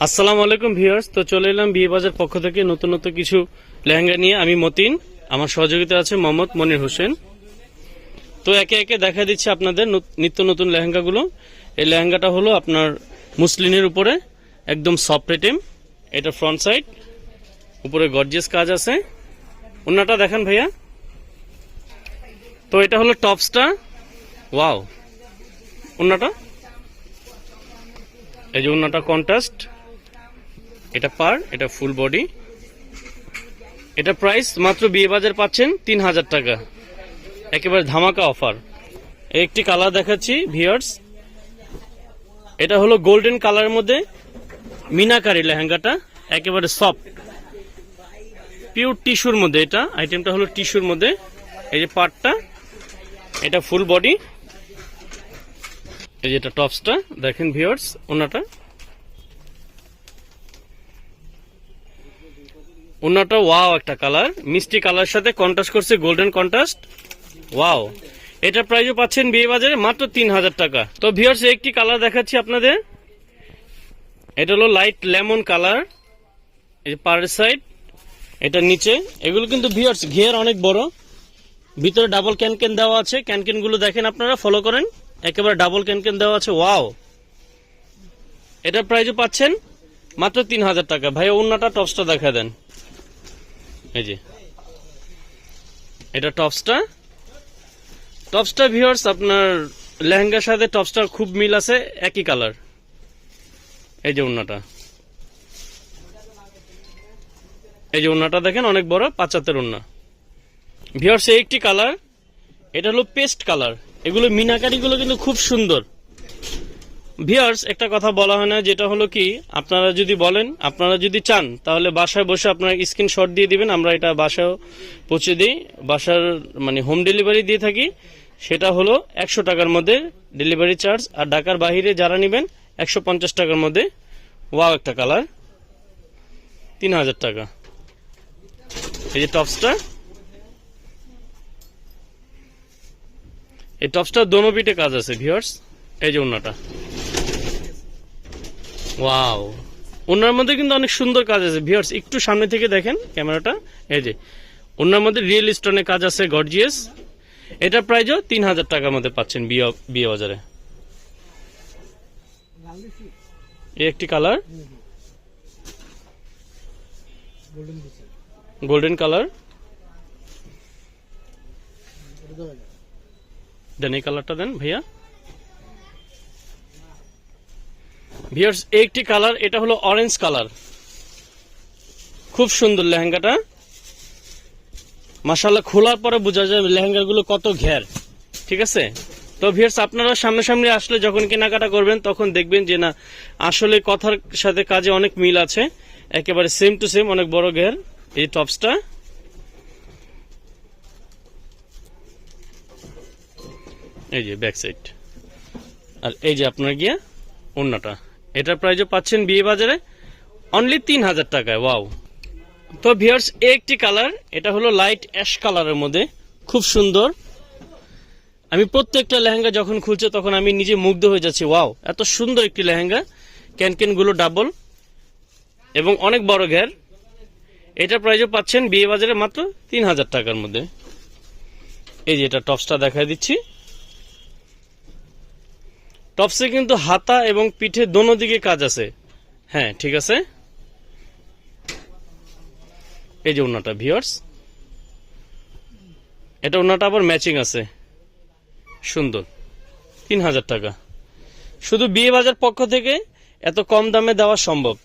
আসসালামু আলাইকুম ভিউয়ার্স, তো চলে এলাম বিয়ে বাজার পক্ষ থেকে নতুন নতুন কিছু লেহেঙ্গা নিয়ে। আমি মতিন, আমার সহযোগিতা আছে মোহাম্মদ মনির হোসেন। তো একে একে দেখা দিচ্ছে আপনাদের নিত্য নতুন লেহেঙ্গাগুলো। এই লেহেঙ্গাটা হলো আপনার মুসলিনের উপরে একদম সফট আইটেম। এটা ফ্রন্ট সাইড, উপরে গর্জিয়াস কাজ আছে। ওন্নাটা দেখেন ভাইয়া। তো এটা হলো টপসটা, ওয়াও। ওন্নাটা, এই যে ওন্নাটা কন্ট্রাস্ট, এটা পার, এটা ফুল বডি। এটা প্রাইস মাত্র বিয়ে বাজার পাচ্ছেন 3000 টাকা, একেবারে ধামাকা অফার। একটি কালার দেখাচ্ছি ভিউয়ার্স, এটা হলো গোল্ডেন কালারের মধ্যে মিনাকারি লেহেঙ্গাটা, একেবারে সফট পিওর টিস্যুর মধ্যে। এটা আইটেমটা হলো টিস্যুর মধ্যে। এই যে পার্টটা, এটা ফুল বডি। এই যে এটা টপসটা দেখেন ভিউয়ার্স, ওনাটা ওনাটা ওয়াও, একটা কালার মিষ্টি কালার সাথে কন্ট্রাস্ট করছে, গোল্ডেন কন্ট্রাস্ট, ওয়াও। এটা প্রাইসও পাচ্ছেন বিয়ে বাজারে মাত্র 3000 টাকা। তো ভিউয়ার্স একটি কালার দেখাচ্ছি আপনাদের, এটা হলো লাইট লেমন কালার। এই যে পার সাইড, এটা নিচে। এগুলো কিন্তু ভিউয়ার্স ঘের অনেক বড়, ভিতরে ডাবল ক্যানকেন দেওয়া আছে। ক্যানকেন গুলো দেখেন আপনারা, ফলো করেন, একেবারে ডাবল ক্যানকেন দেওয়া আছে, ওয়াও। এটা প্রাইসও পাচ্ছেন মাত্র 3000 টাকা। ভাই ওন্নাটা টপসটা দেখা দেন। এই যে এটা টপসটা ভিউয়ার্স আপনার লেহেঙ্গার সাথে টপসটা খুব মিল আছে, একই কালার। এই যে ওন্নাটা, এই যে ওন্নাটা দেখেন অনেক বড়, 75 ওন্না। ভিউয়ার্স একটি কালার, এটা হলো পেস্ট কালার। এগুলো মিনাকারি গুলো কিন্তু খুব সুন্দর। ভিউয়ার্স একটা কথা বলা হয় না, যেটা হলো কি, আপনারা যদি বলেন, আপনারা যদি চান, তাহলে বাসায় বসে আপনারা স্ক্রিনশট দিয়ে দিবেন, আমরা এটা বাসায় পৌঁছে দিই। বাসার মানে হোম ডেলিভারি দিয়ে থাকি। সেটা হলো 100 টাকার মধ্যে ডেলিভারি চার্জ, আর ঢাকার বাইরে যারা নেবেন 150 টাকার মধ্যে। ওয়াও একটা কালার, 3000 টাকা। এই যে টপসটা, এই টপসটা দোনো পিঠে কাজ আছে ভিউয়ার্স। এই যে ওন্নাটা, ওয়াও। ওন্নার মধ্যে কিন্তু অনেক সুন্দর কাজ আছে ভিউয়ার্স, একটু সামনে থেকে দেখেন ক্যামেরাটা। এই যে ওন্নার মধ্যে রিয়েল স্টোনের কাজ আছে, গর্জিয়াস। এটা প্রাইসও 3000 টাকার মধ্যে পাচ্ছেন বিয়ে বাজারে। এই একটি কালার, গোল্ডেন কালার। দেন এই কালারটা দেন ভাইয়া। ভিউয়ার্স একটি কালার, এটা হলো অরেঞ্জ কালার, খুব সুন্দর লেহেঙ্গাটা। মাশাআল্লাহ, খোলার পরে বোঝা যায় লেহেঙ্গাগুলো কত ঘের, ঠিক আছে। তো ভিউয়ার্স আপনারা সামনাসামনি আসলে যখন কেনাকাটা করবেন, তখন দেখবেন যে না, আসলে কথার সাথে কাজে অনেক মিল আছে, একেবারে সেম টু সেম, অনেক বড় ঘের। এই টপসটা, এই যে ব্যাক সাইড, আর এই যে আপনার গিয়া ওন্নাটা। এটার প্রাইসও পাচ্ছেন বিয়ে বাজারে অনলি 3000 টাকায়, ওয়াও। তো ভিউয়ার্স একটি কালার, এটা হলো লাইট অ্যাশ কালারের মধ্যে, খুব সুন্দর। আমি প্রত্যেকটা লেহেঙ্গা যখন খুলছে তখন আমি নিজে মুগ্ধ হয়ে যাচ্ছি, ওয়াও এত সুন্দর একটি লেহেঙ্গা। ক্যানকেন গুলো ডাবল এবং অনেক বড় ঘের। এটার প্রাইসও পাচ্ছেন বিয়ে বাজারে মাত্র 3000 টাকার মধ্যে। এই যে এটা টপসটা দেখাই দিচ্ছি। টপসে কিন্তু হাতা এবং পিঠে দোনো দিকে কাজ আছে, হ্যাঁ ঠিক আছে। এই যে ওন্নাটা ভিউয়ার্স, এটা ওন্নাটা আবার ম্যাচিং আছে, সুন্দর। 3000 টাকা শুধু বিয়ে বাজার পক্ষ থেকে এত কম দামে দেওয়া সম্ভব।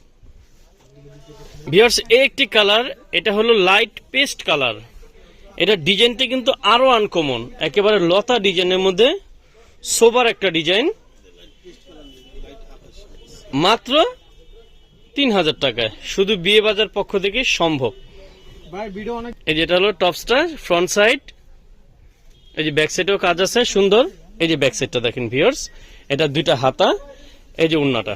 ভিউয়ার্স একটি কালার, এটা হলো লাইট পেস্ট কালার। এটা ডিজাইনটা কিন্তু আরো আনকমন, একেবারে লতা ডিজাইনের মধ্যে সোবার একটা ডিজাইন, মাত্র 3000 টাকায় শুধু বিয়ে বাজার পক্ষ থেকে সম্ভব। এই যেটা হলো টপসটা, ফ্রন্ট সাইড। এই যে ব্যাক সাইডেও কাজ আছে সুন্দর। এই যে ব্যাক সাইডটা দেখেন ভিউয়ার্স, এটা দুইটা হাতা। এই যে ওন্নাটা,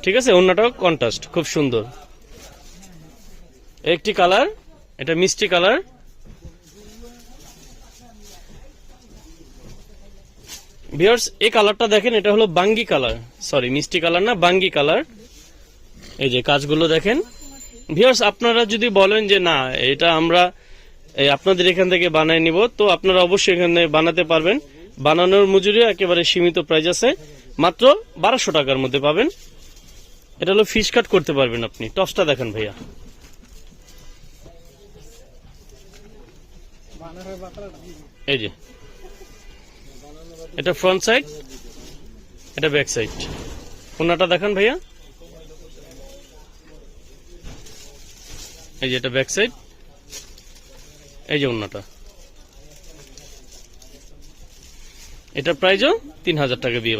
ঠিক আছে, ওন্নাটাও কন্ট্রাস্ট, খুব সুন্দর। একটি কালার, এটা মিষ্টি কালার। ভিউয়ার্স এই কালারটা দেখেন, এটা হলো বাঙ্গি কালার, সরি মিষ্টি কালার না, বাঙ্গি কালার। এই যে কাজগুলো দেখেন ভিউয়ার্স, আপনারা যদি বলেন যে না এটা আমরা আপনাদের এখান থেকে বানায় নিব, তো আপনারা অবশ্যই এখানে বানাতে পারবেন। বানানোর মজুরি একেবারে সীমিত প্রাইস আছে, মাত্র 1200 টাকার মধ্যে পাবেন। এটা হলো ফিশ কাট করতে পারবেন আপনি। টপসটা দেখেন ভাইয়া, এই যে এটা ফ্রন্ট সাইড, এটা ব্যাক সাইড। ওনাটা দেখেন ভাইয়া, এই যে এটা ব্যাক সাইড, এই যে ওনাটা। এটা প্রাইসও 3000 টাকা বিয়ে বাজার।